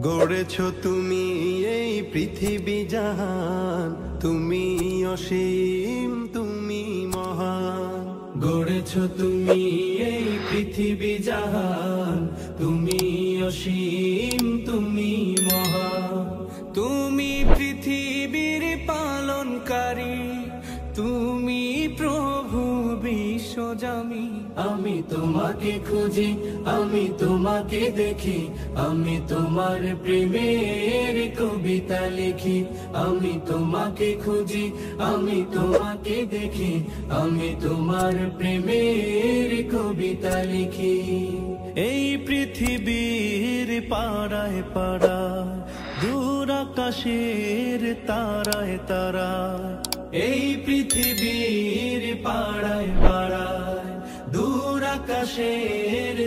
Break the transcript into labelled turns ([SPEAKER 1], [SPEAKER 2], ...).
[SPEAKER 1] গড়েছ তুমি এই পৃথিবী জাহান, তুমি অসীম, তুমি মহান।
[SPEAKER 2] গড়েছ তুমি এই পৃথিবী জাহান, তুমি অসীম, তুমি মহান। তুমি পৃথিবীর পালনকারী, তুমি প্রভু বিশ্বজামি। আমি তোমাকে খুঁজি, আমি তোমাকে দেখি, আমি তোমার প্রেমের কবিতা লিখি। আমি তোমাকে খুঁজি, আমি তোমাকে দেখি, আমি তোমার প্রেমের কবিতা লিখি।
[SPEAKER 3] এই পৃথিবীর পাড়ায় পাড়ায়, দূর আকাশের তারায় তারায়।
[SPEAKER 2] এই পৃথিবীর পাড়ায় পাড়ায়, দূর আকাশের